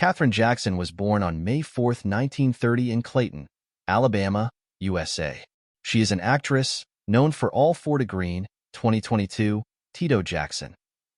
Katherine Jackson was born on May 4, 1930 in Clayton, Alabama, USA. She is an actress, known for All Four to Green, 2022, Tito Jackson,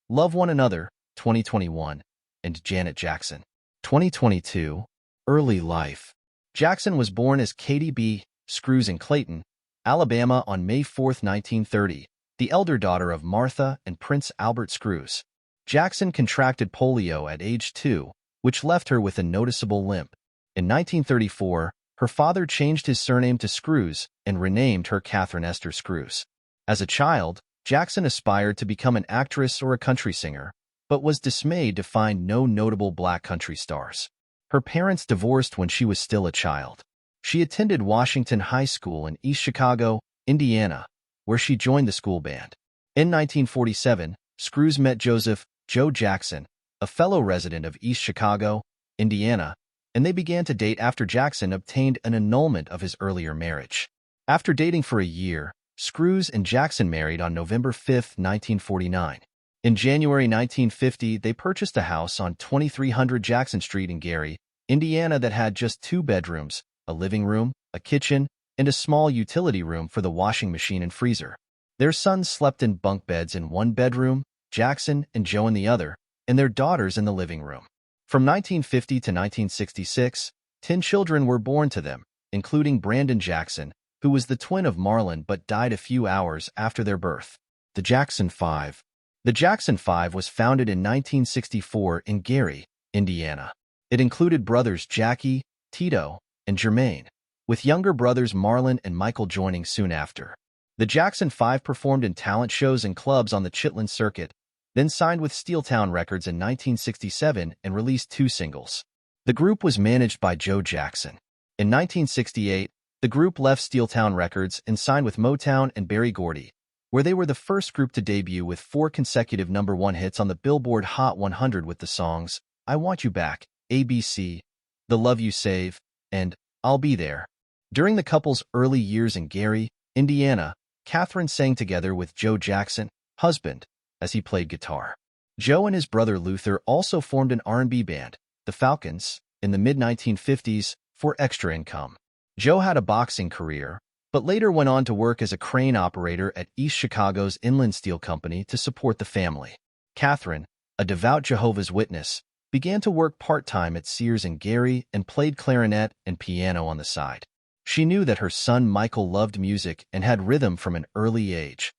Love One Another, 2021, and Janet Jackson, 2022. Early life. Jackson was born as Kattie B. Scruse in Clayton, Alabama on May 4, 1930, the elder daughter of Martha and Prince Albert Scruse. Jackson contracted polio at age 2, which left her with a noticeable limp. In 1934, her father changed his surname to Scruse and renamed her Katherine Esther Scruse. As a child, Jackson aspired to become an actress or a country singer, but was dismayed to find no notable black country stars. Her parents divorced when she was still a child. She attended Washington High School in East Chicago, Indiana, where she joined the school band. In 1947, Scruse met Joseph "Joe" Jackson, a fellow resident of East Chicago, Indiana, and they began to date after Jackson obtained an annulment of his earlier marriage. After dating for a year, Scruse and Jackson married on November 5, 1949. In January 1950, they purchased a house on 2300 Jackson Street in Gary, Indiana that had just 2 bedrooms, a living room, a kitchen, and a small utility room for the washing machine and freezer. Their sons slept in bunk beds in one bedroom, Jackson and Joe in the other, and their daughters in the living room. From 1950 to 1966, 10 children were born to them, including Brandon Jackson, who was the twin of Marlon but died a few hours after their birth. The Jackson Five. The Jackson Five was founded in 1964 in Gary, Indiana. It included brothers Jackie, Tito, and Jermaine, with younger brothers Marlon and Michael joining soon after. The Jackson Five performed in talent shows and clubs on the Chitlin circuit, then signed with Steeltown Records in 1967 and released 2 singles. The group was managed by Joe Jackson. In 1968, the group left Steeltown Records and signed with Motown and Berry Gordy, where they were the first group to debut with 4 consecutive #1 hits on the Billboard Hot 100 with the songs I Want You Back, ABC, The Love You Save, and I'll Be There. During the couple's early years in Gary, Indiana, Katherine sang together with Joe Jackson, husband, as he played guitar. Joe and his brother Luther also formed an R&B band, the Falcons, in the mid-1950s for extra income. Joe had a boxing career, but later went on to work as a crane operator at East Chicago's Inland Steel Company to support the family. Katherine, a devout Jehovah's Witness, began to work part-time at Sears and Gary and played clarinet and piano on the side. She knew that her son Michael loved music and had rhythm from an early age.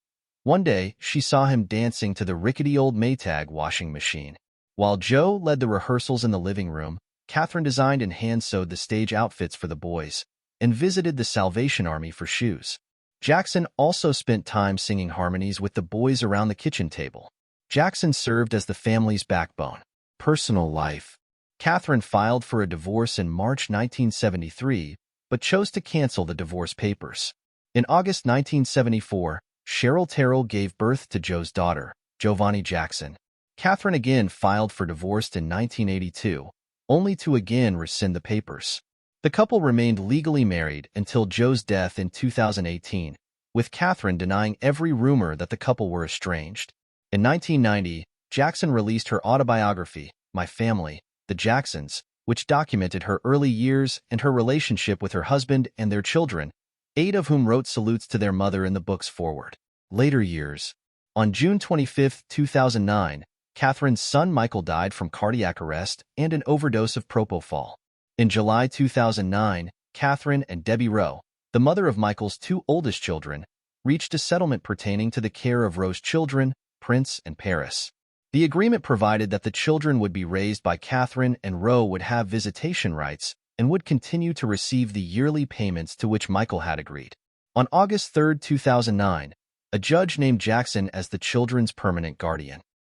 One day, she saw him dancing to the rickety old Maytag washing machine. While Joe led the rehearsals in the living room, Katherine designed and hand-sewed the stage outfits for the boys and visited the Salvation Army for shoes. Jackson also spent time singing harmonies with the boys around the kitchen table. Jackson served as the family's backbone. Personal life. Katherine filed for a divorce in March 1973, but chose to cancel the divorce papers. In August 1974, Cheryl Terrell gave birth to Joe's daughter, Giovanni Jackson. Katherine again filed for divorce in 1982, only to again rescind the papers. The couple remained legally married until Joe's death in 2018, with Katherine denying every rumor that the couple were estranged. In 1990, Jackson released her autobiography, My Family, The Jacksons, which documented her early years and her relationship with her husband and their children, 8 of whom wrote salutes to their mother in the book's foreword. Later years. On June 25, 2009, Katherine's son Michael died from cardiac arrest and an overdose of propofol. In July 2009, Katherine and Debbie Rowe, the mother of Michael's 2 oldest children, reached a settlement pertaining to the care of Rowe's children, Prince and Paris. The agreement provided that the children would be raised by Katherine and Rowe would have visitation rights and would continue to receive the yearly payments to which Michael had agreed. On August 3, 2009, a judge named Jackson as the children's permanent guardian.